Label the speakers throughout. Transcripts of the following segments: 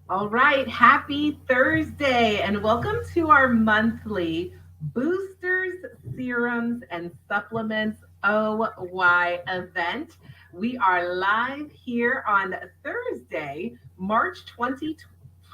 Speaker 1: All right, happy Thursday, and welcome to our monthly boosters, serums, and supplements OY event. We are live here on Thursday, March 24th,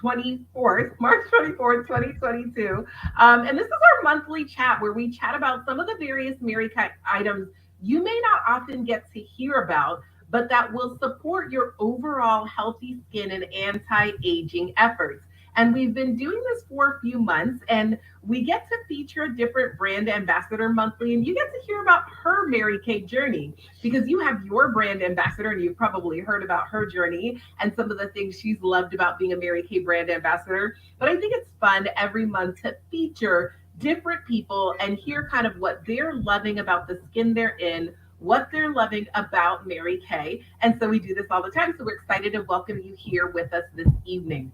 Speaker 1: 2022. And this is our monthly chat where we chat about some of the various Mary Kay items you may not often get to hear about, but that will support your overall healthy skin and anti aging efforts. And we've been doing this for a few months, and we get to feature a different brand ambassador monthly, and you get to hear about her Mary Kay journey because you have your brand ambassador, and you've probably heard about her journey and some of the things she's loved about being a Mary Kay brand ambassador. But I think it's fun every month to feature different people and hear kind of what they're loving about the skin they're in, what they're loving about Mary Kay. And so we do this all the time. So we're excited to welcome you here with us this evening.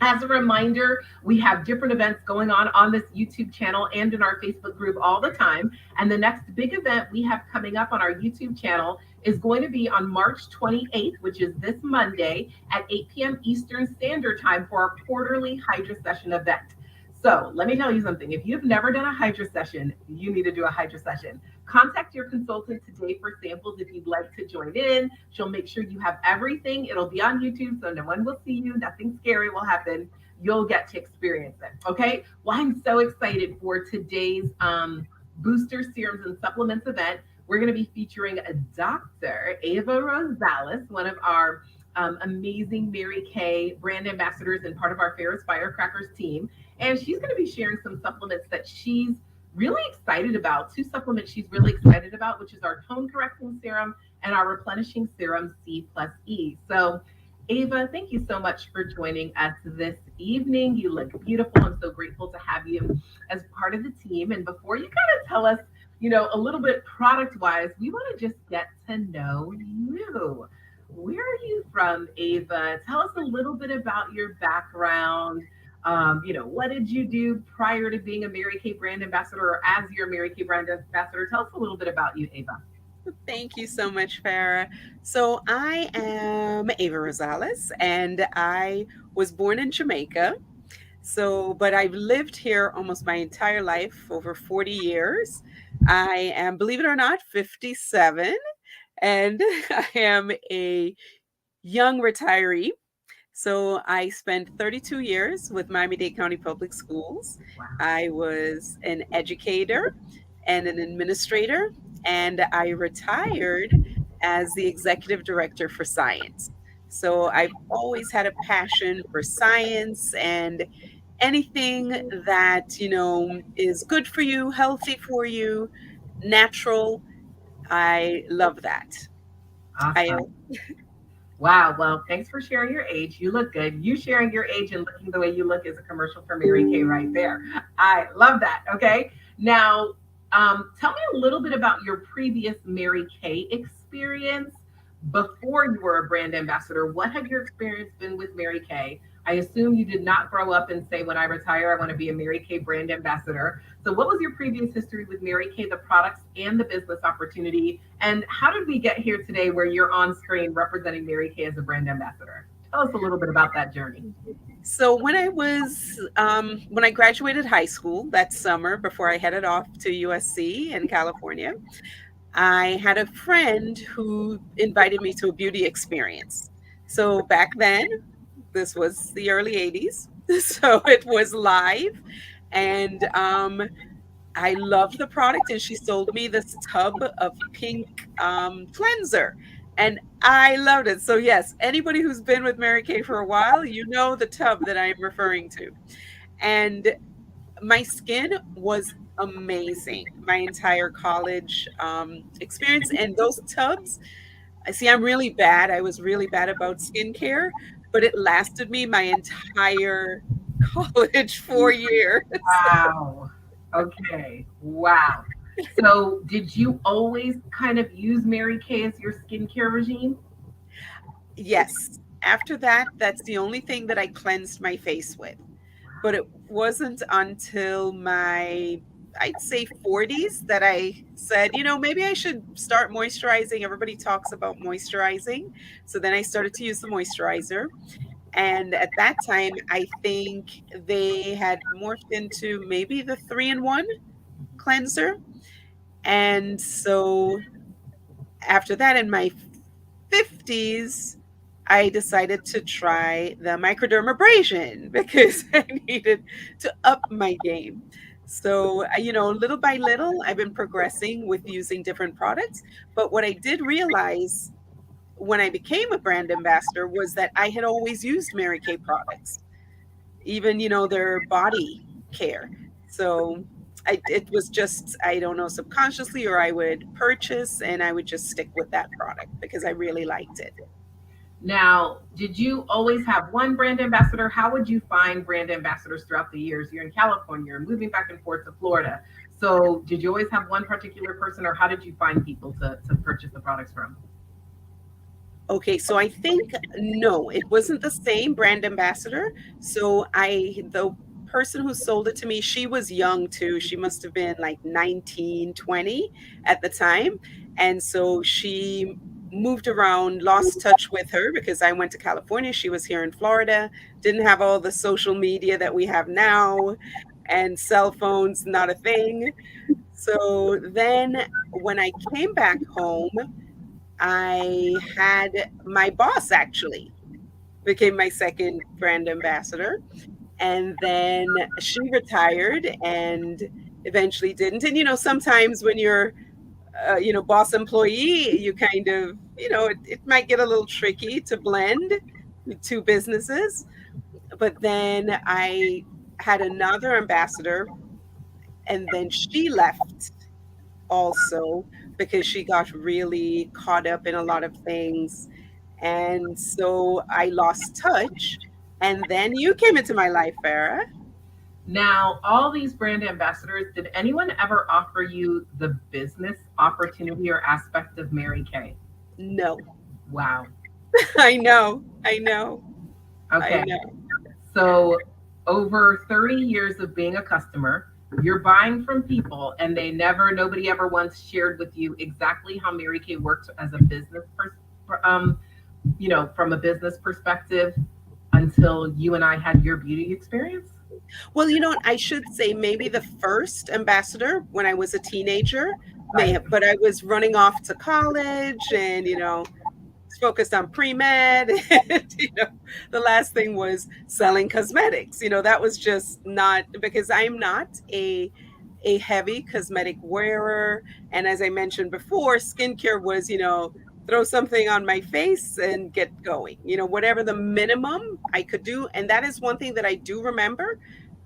Speaker 1: As a reminder, we have different events going on this YouTube channel and in our Facebook group all the time. And the next big event we have coming up on our YouTube channel is going to be on March 28th, which is this Monday at 8 p.m. Eastern Standard Time for our quarterly Hydra Session event. So let me tell you something. If you've never done a Hydra session, you need to do a Hydra session. Contact your consultant today for samples if you'd like to join in. She'll make sure you have everything. It'll be on YouTube, so no one will see you. Nothing scary will happen. You'll get to experience it. Okay. Well, I'm so excited for today's booster serums and supplements event. We're going to be featuring a Dr. Ava Rosales, one of our amazing Mary Kay brand ambassadors and part of our Ferris Firecrackers team. And she's going to be sharing some supplements that she's really excited about. Two supplements she's really excited about, which is our tone correcting serum and our replenishing serum C plus E. So, Ava, thank you so much for joining us this evening. You look beautiful. I'm so grateful to have you as part of the team. And before you kind of tell us, a little bit product wise, we want to just get to know you. Where are you from, Ava? Tell us a little bit about your background. What did you do prior to being a Mary Kay brand ambassador or as your Mary Kay brand ambassador? Tell us a little bit about you, Ava.
Speaker 2: Thank you so much, Farah. So, I am Ava Rosales, and I was born in Jamaica. But I've lived here almost my entire life, over 40 years. I am, believe it or not, 57, and I am a young retiree. So I spent 32 years with Miami-Dade County Public Schools.
Speaker 1: Wow.
Speaker 2: I was an educator and an administrator, and I retired as the executive director for science. So I've always had a passion for science and anything that, is good for you, healthy for you, natural. I love that. I
Speaker 1: Awesome. Wow. Well, thanks for sharing your age. You look good. You sharing your age and looking the way you look is a commercial for Mary Kay right there. I love that. Okay. Now, tell me a little bit about your previous Mary Kay experience before you were a brand ambassador. What have your experience been with Mary Kay? I assume you did not grow up and say, when I retire, I want to be a Mary Kay brand ambassador. So, what was your previous history with Mary Kay, the products and the business opportunity? And how did we get here today where you're on screen representing Mary Kay as a brand ambassador? Tell us a little bit about that journey.
Speaker 2: So when I graduated high school that summer before I headed off to USC in California, I had a friend who invited me to a beauty experience. So back then, this was the early 80s, so it was live, and I loved the product, and she sold me this tub of pink cleanser, and I loved it. So yes, anybody who's been with Mary Kay for a while, you know the tub that I'm referring to. And my skin was amazing. My entire college experience, and those tubs. I see. I'm really bad. I was really bad about skincare, but it lasted me my entire college 4 years.
Speaker 1: Wow. Okay. Wow. So, did you always kind of use Mary Kay as your skincare regime?
Speaker 2: Yes. After that, that's the only thing that I cleansed my face with. But it wasn't until my, I'd say 40s that I said, maybe I should start moisturizing. Everybody talks about moisturizing. So then I started to use the moisturizer. And at that time, I think they had morphed into maybe the 3-in-1 cleanser. And so after that, in my 50s, I decided to try the microdermabrasion because I needed to up my game. So, little by little, I've been progressing with using different products. But what I did realize when I became a brand ambassador was that I had always used Mary Kay products, even, their body care. So it was just, I don't know, subconsciously, or I would purchase and I would just stick with that product because I really liked it.
Speaker 1: Now, did you always have one brand ambassador? How would you find brand ambassadors throughout the years? You're in California, you're moving back and forth to Florida. So, did you always have one particular person, or how did you find people to purchase the products from?
Speaker 2: Okay, so I think no, it wasn't the same brand ambassador. So the person who sold it to me, she was young too. She must have been like 19, 20 at the time. And so she moved around, lost touch with her because I went to California. She was here in Florida, didn't have all the social media that we have now, and cell phones, not a thing. So then when I came back home, I had my boss actually became my second brand ambassador. And then she retired and eventually didn't. And, sometimes when you're, boss employee, you kind of, it might get a little tricky to blend the two businesses. But then I had another ambassador, and then she left also because she got really caught up in a lot of things. And so I lost touch. And then you came into my life, Farah.
Speaker 1: Now, all these brand ambassadors, did anyone ever offer you the business opportunity or aspect of Mary Kay?
Speaker 2: No,
Speaker 1: Wow.
Speaker 2: I know, I know, I
Speaker 1: Okay.
Speaker 2: know.
Speaker 1: So, over 30 years of being a customer, you're buying from people, and nobody ever once shared with you exactly how Mary Kay works as a from a business perspective until you and I had your beauty experience.
Speaker 2: Well, what? I should say maybe the first ambassador when I was a teenager may
Speaker 1: Right.
Speaker 2: have, but I was running off to college and, focused on pre-med. And, the last thing was selling cosmetics. That was just not because I'm not a heavy cosmetic wearer. And as I mentioned before, skincare was, throw something on my face and get going. Whatever the minimum I could do. And that is one thing that I do remember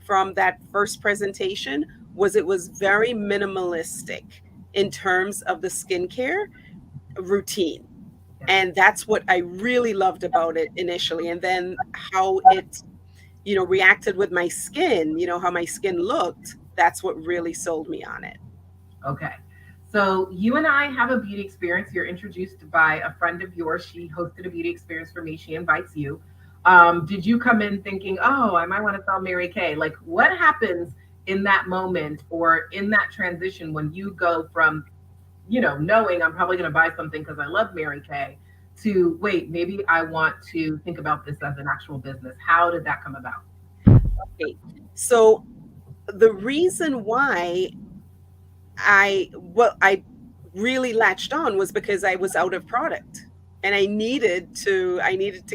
Speaker 2: from that first presentation was it was very minimalistic in terms of the skincare routine.
Speaker 1: Yes.
Speaker 2: And that's what I really loved about it initially. And then how it, reacted with my skin, how my skin looked, that's what really sold me on it.
Speaker 1: Okay. So you and I have a beauty experience. You're introduced by a friend of yours. She hosted a beauty experience for me. She invites you. Did you come in thinking, oh, I might want to sell Mary Kay? Like, what happens in that moment or in that transition when you go from, knowing I'm probably going to buy something because I love Mary Kay to, wait, maybe I want to think about this as an actual business? How did that come about?
Speaker 2: Okay. So the reason why I really latched on was because I was out of product and I needed to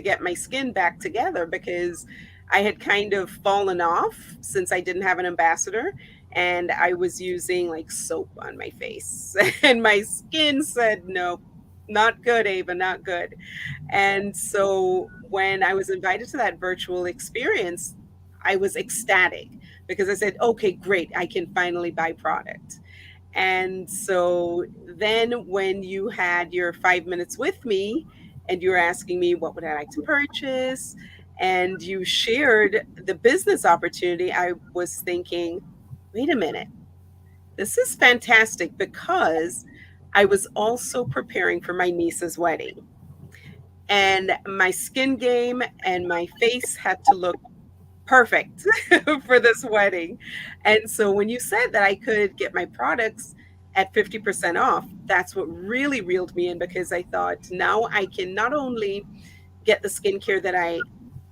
Speaker 2: get my skin back together because I had kind of fallen off since I didn't have an ambassador and I was using like soap on my face and my skin said no, not good, Ava, not good. And so when I was invited to that virtual experience, I was ecstatic because I said, okay, great, I can finally buy product. And so then when you had your 5 minutes with me and you were asking me what would I like to purchase, and you shared the business opportunity, I was thinking, wait a minute, this is fantastic because I was also preparing for my niece's wedding. And my skin game and my face had to look perfect for this wedding. And so when you said that I could get my products at 50% off, that's what really reeled me in because I thought now I can not only get the skincare that I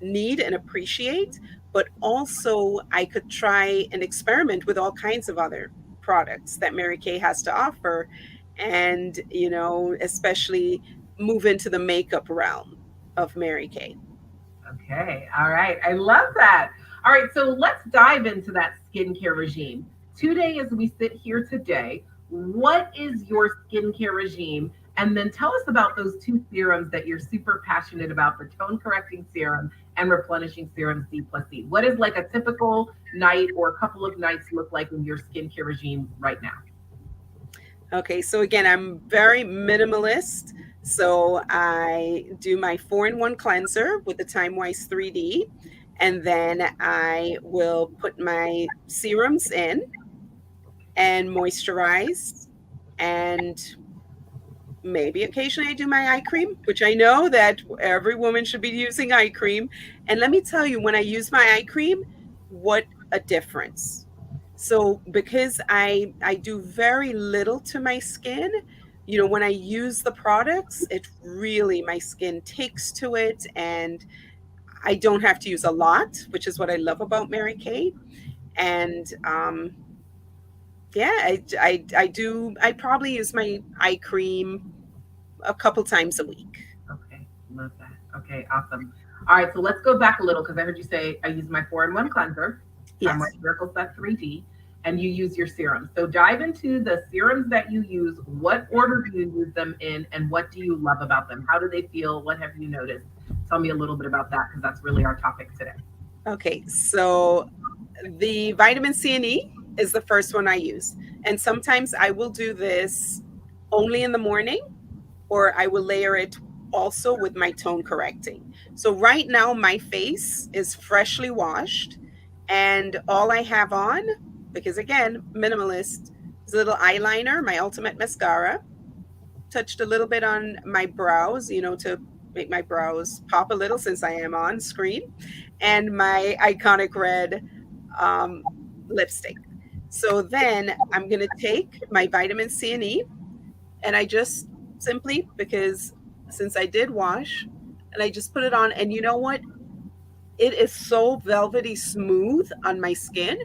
Speaker 2: need and appreciate, but also I could try and experiment with all kinds of other products that Mary Kay has to offer. And, especially move into the makeup realm of Mary Kay.
Speaker 1: Okay. All right. I love that. All right. So let's dive into that skincare regime. Today, as we sit here today, what is your skincare regime? And then tell us about those two serums that you're super passionate about, the tone correcting serum and replenishing serum C plus E. What is like a typical night or a couple of nights look like in your skincare regime right now?
Speaker 2: Okay, so again, I'm very minimalist. So I do my 4-in-1 cleanser with the Time Wise 3D, and then I will put my serums in and moisturize. And maybe occasionally I do my eye cream, which I know that every woman should be using eye cream. And let me tell you, when I use my eye cream, what a difference. So because I do very little to my skin, when I use the products, it really my skin takes to it, and I don't have to use a lot, which is what I love about Mary Kay. And yeah, I probably use my eye cream a couple times a week.
Speaker 1: Okay, love that. Okay, awesome. All right, so let's go back a little because I heard you say I use my 4-in-1 cleanser, Time White
Speaker 2: Yes.
Speaker 1: Miracle Set 3D, and you use your serums. So dive into the serums that you use. What order do you use them in, and what do you love about them? How do they feel? What have you noticed? Tell me a little bit about that because that's really our topic today.
Speaker 2: Okay, so the vitamin C and E is the first one I use. And sometimes I will do this only in the morning, or I will layer it also with my tone correcting. So right now, my face is freshly washed, and all I have on, because again, minimalist, is a little eyeliner, my ultimate mascara, touched a little bit on my brows, to make my brows pop a little since I am on screen, and my iconic red um, lipstick. So then I'm going to take my vitamin C and E, and I just simply, because since I did wash, and I just put it on, and you know what? It is so velvety smooth on my skin,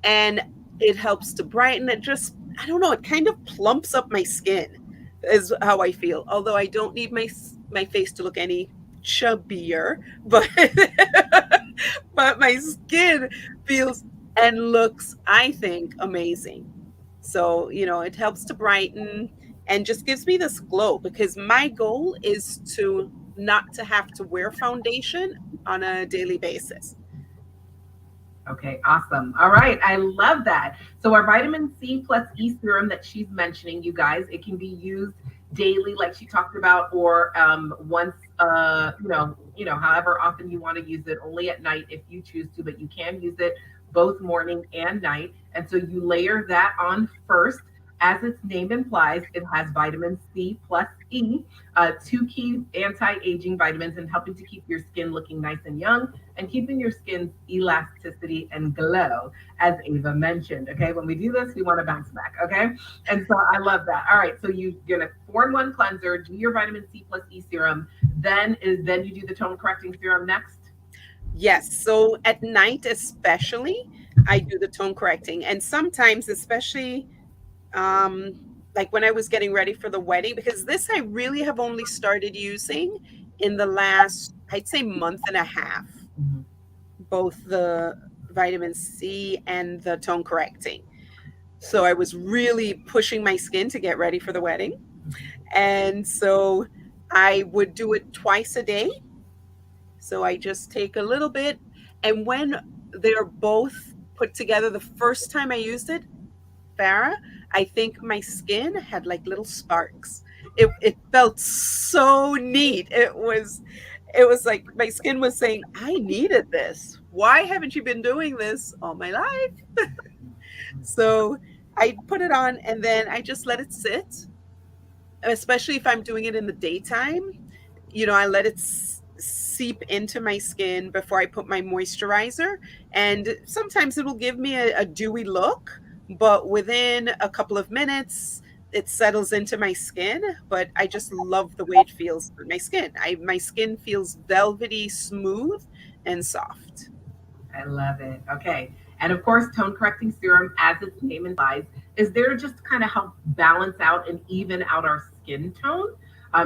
Speaker 2: and it helps to brighten it. Just, I don't know, it kind of plumps up my skin, is how I feel. Although I don't need my face to look any chubbier, but but my skin feels and looks, I think, amazing. So, it helps to brighten and just gives me this glow, because my goal is to not to have to wear foundation on a daily basis.
Speaker 1: Okay, awesome. All right, I love that. So our vitamin C plus E serum that she's mentioning, you guys, it can be used daily, like she talked about, or once, however often you want to use it. Only at night if you choose to, but you can use it both morning and night. And so you layer that on first. As its name implies, it has vitamin C plus E, two key anti-aging vitamins, and helping to keep your skin looking nice and young and keeping your skin's elasticity and glow, as Ava mentioned. Okay, when we do this, we want to bounce back. Okay, and so I love that. All right, so you're gonna 4-in-1 cleanser, do your vitamin C plus E serum, then you do the tone correcting serum next.
Speaker 2: Yes. So at night, especially, I do the tone correcting. And sometimes, especially um, like when I was getting ready for the wedding, because this I really have only started using in the last, I'd say, month and a half,
Speaker 1: Mhm.
Speaker 2: both the vitamin C and the tone correcting. So I was really pushing my skin to get ready for the wedding. And so I would do it twice a day. So I just take a little bit. And when they're both put together, the first time I used it, Farah, I think my skin had like little sparks. It felt so neat. It was like my skin was saying, I needed this. Why haven't you been doing this all my life? So I put it on, and then I just let it sit, especially if I'm doing it in the daytime. I let it seep into my skin before I put my moisturizer. And sometimes it will give me a dewy look, but within a couple of minutes, it settles into my skin, but I just love the way it feels on my skin. My skin feels velvety, smooth, and soft.
Speaker 1: I love it. Okay. And of course, tone correcting serum, as its name implies, is there to just kind of help balance out and even out our skin tone.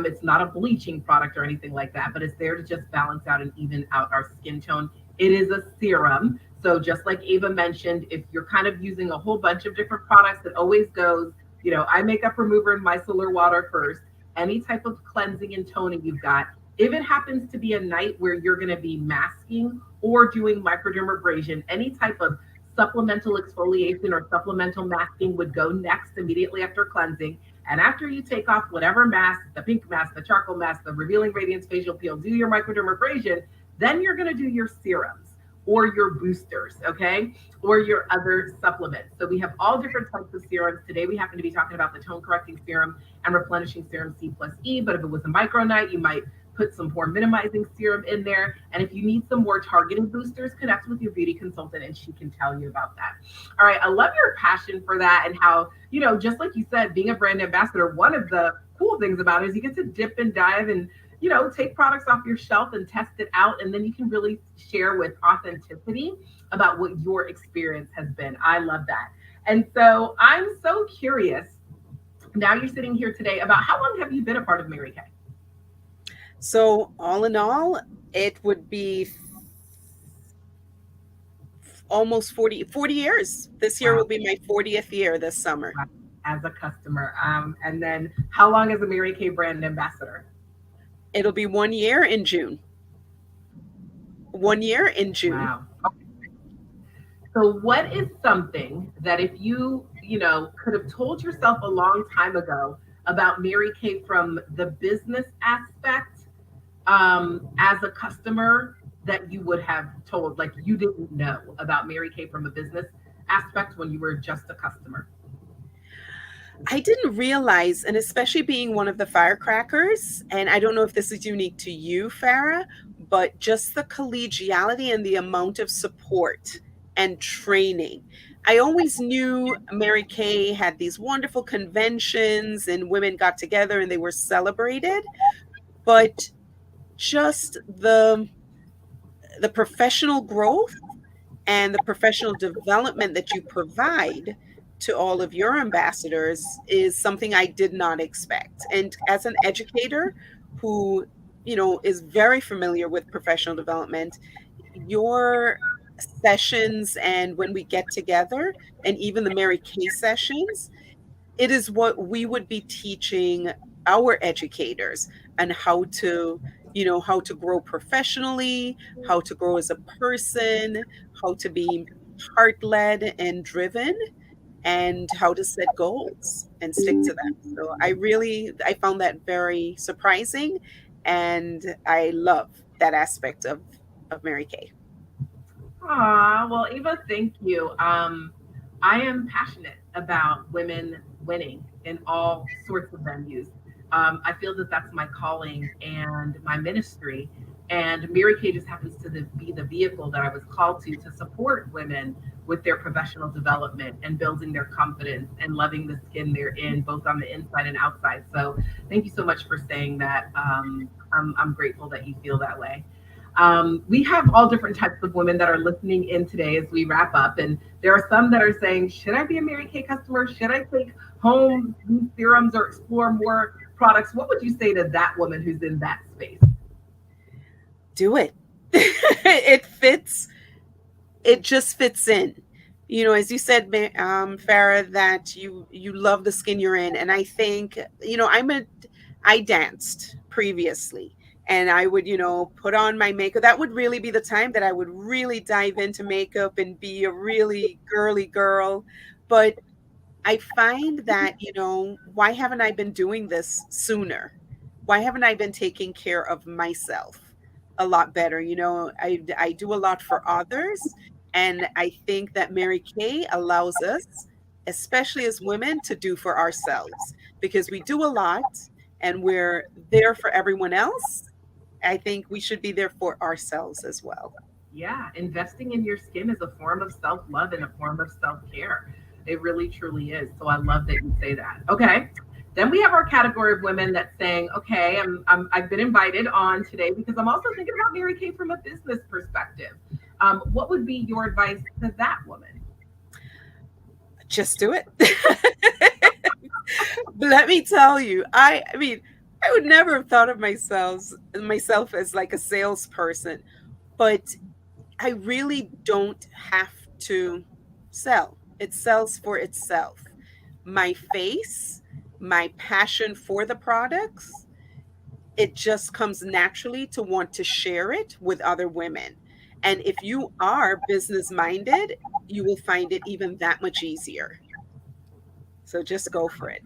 Speaker 1: It's not a bleaching product or anything like that, but it's there to just balance out and even out our skin tone. It is a serum. So just like Ava mentioned, if you're kind of using a whole bunch of different products, it always goes, eye makeup remover and micellar water first. Any type of cleansing and toning you've got. If it happens to be a night where you're going to be masking or doing microdermabrasion, any type of supplemental exfoliation or supplemental masking would go next immediately after cleansing. And after you take off whatever mask, the pink mask, the charcoal mask, the revealing radiance facial peel, do your microdermabrasion, then you're going to do your serums or your boosters, okay? Or your other supplements. So we have all different types of serums. Today we happen to be talking about the tone correcting serum and replenishing serum C plus E. But if it was a micro night, you might put some pore minimizing serum in there. And if you need some more targeted boosters, connect with your beauty consultant and she can tell you about that. All right. I love your passion for that and how, just like you said, being a brand ambassador, one of the cool things about it is you get to dip and dive and, take products off your shelf and test it out. And then you can really share with authenticity about what your experience has been. I love that. And so I'm so curious. Now you're sitting here today about how long have you been a part of Mary Kay?
Speaker 2: So, all in all, it would be almost 40 years. This year
Speaker 1: Wow.
Speaker 2: will be my 40th year this summer.
Speaker 1: Wow. As a customer. And then how long as a Mary Kay brand ambassador?
Speaker 2: It'll be 1 year in June. 1 year in June.
Speaker 1: Wow. So what is something that if you could have told yourself a long time ago about Mary Kay from the business aspect as a customer that you would have told, like you didn't know about Mary Kay from a business aspect when you were just a customer?
Speaker 2: I didn't realize, and especially being one of the firecrackers, and I don't know if this is unique to you, Farah, but just the collegiality and the amount of support and training. I always knew Mary Kay had these wonderful conventions and women got together and they were celebrated, but just the professional growth and the professional development that you provide to all of your ambassadors is something I did not expect. And as an educator who, is very familiar with professional development, your sessions and when we get together and even the Mary Kay sessions, it is what we would be teaching our educators and how to grow professionally, how to grow as a person, how to be heart led and driven, and how to set goals and stick to them. So I found that very surprising, and I love that aspect of Mary Kay.
Speaker 1: Well, Eva, thank you. I am passionate about women winning in all sorts of venues. I feel that that's my calling and my ministry. And Mary Kay just happens to be the vehicle that I was called to support women with their professional development and building their confidence and loving the skin they're in, both on the inside and outside. So thank you so much for saying that. I'm grateful that you feel that way. We have all different types of women that are listening in today as we wrap up. And there are some that are saying, should I be a Mary Kay customer? Should I take home these serums or explore more products? What would you say to that woman who's in that space?
Speaker 2: Do it. It fits. It just fits in. As you said, Farah, that you love the skin you're in, and I think I danced previously, and I would put on my makeup. That would really be the time that I would really dive into makeup and be a really girly girl. But I find that, why haven't I been doing this sooner? Why haven't I been taking care of myself a lot better? I do a lot for others. And I think that Mary Kay allows us, especially as women, to do for ourselves because we do a lot and we're there for everyone else. I think we should be there for ourselves as well.
Speaker 1: Yeah, investing in your skin is a form of self love and a form of self care. It really truly is. So I love that you say that. Okay. Then we have our category of women that's saying, okay, I've been invited on today because I'm also thinking about Mary Kay from a business perspective. What would be your advice to that woman?
Speaker 2: Just do it. But let me tell you, I mean, I would never have thought of myself as like a salesperson, but I really don't have to sell. It sells for itself. My face, my passion for the products, it just comes naturally to want to share it with other women. And if you are business minded, you will find it even that much easier. So just go for it.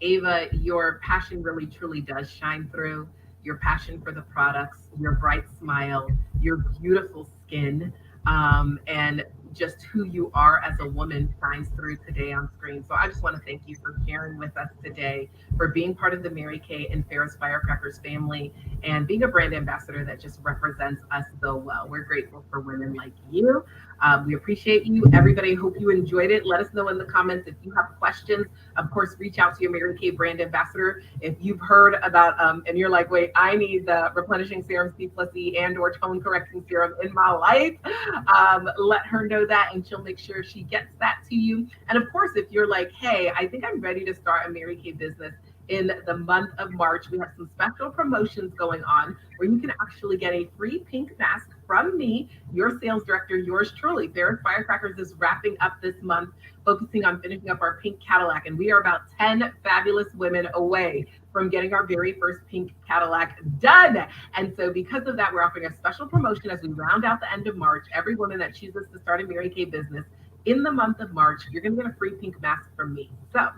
Speaker 1: Ava, your passion really truly does shine through. Your passion for the products, your bright smile, your beautiful skin, and just who you are as a woman shines through today on screen. So I just want to thank you for sharing with us today, for being part of the Mary Kay and Ferris Firecrackers family, and being a brand ambassador that just represents us so well. We're grateful for women like you. We appreciate you, everybody. Hope you enjoyed it. Let us know in the comments if you have questions. Of course, reach out to your Mary Kay brand ambassador. If you've heard about, and you're like, wait, I need the replenishing serum C plus E and or tone correcting serum in my life, let her know that and she'll make sure she gets that to you. And of course, if you're like, hey, I think I'm ready to start a Mary Kay business in the month of March, we have some special promotions going on where you can actually get a free pink mask from me, your sales director, yours truly. Ferris Firecrackers is wrapping up this month, focusing on finishing up our pink Cadillac. And we are about 10 fabulous women away from getting our very first pink Cadillac done. And so, because of that, we're offering a special promotion as we round out the end of March. Every woman that chooses to start a Mary Kay business in the month of March, you're going to get a free pink mask from me. So,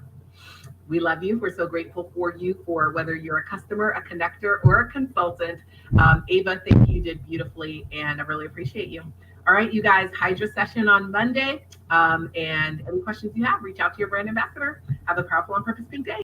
Speaker 1: we love you. We're so grateful for you, for whether you're a customer, a connector, or a consultant. Ava, thank you. You did beautifully, and I really appreciate you. All right, you guys, Hydra session on Monday. And any questions you have, reach out to your brand ambassador. Have a powerful on purpose pink day.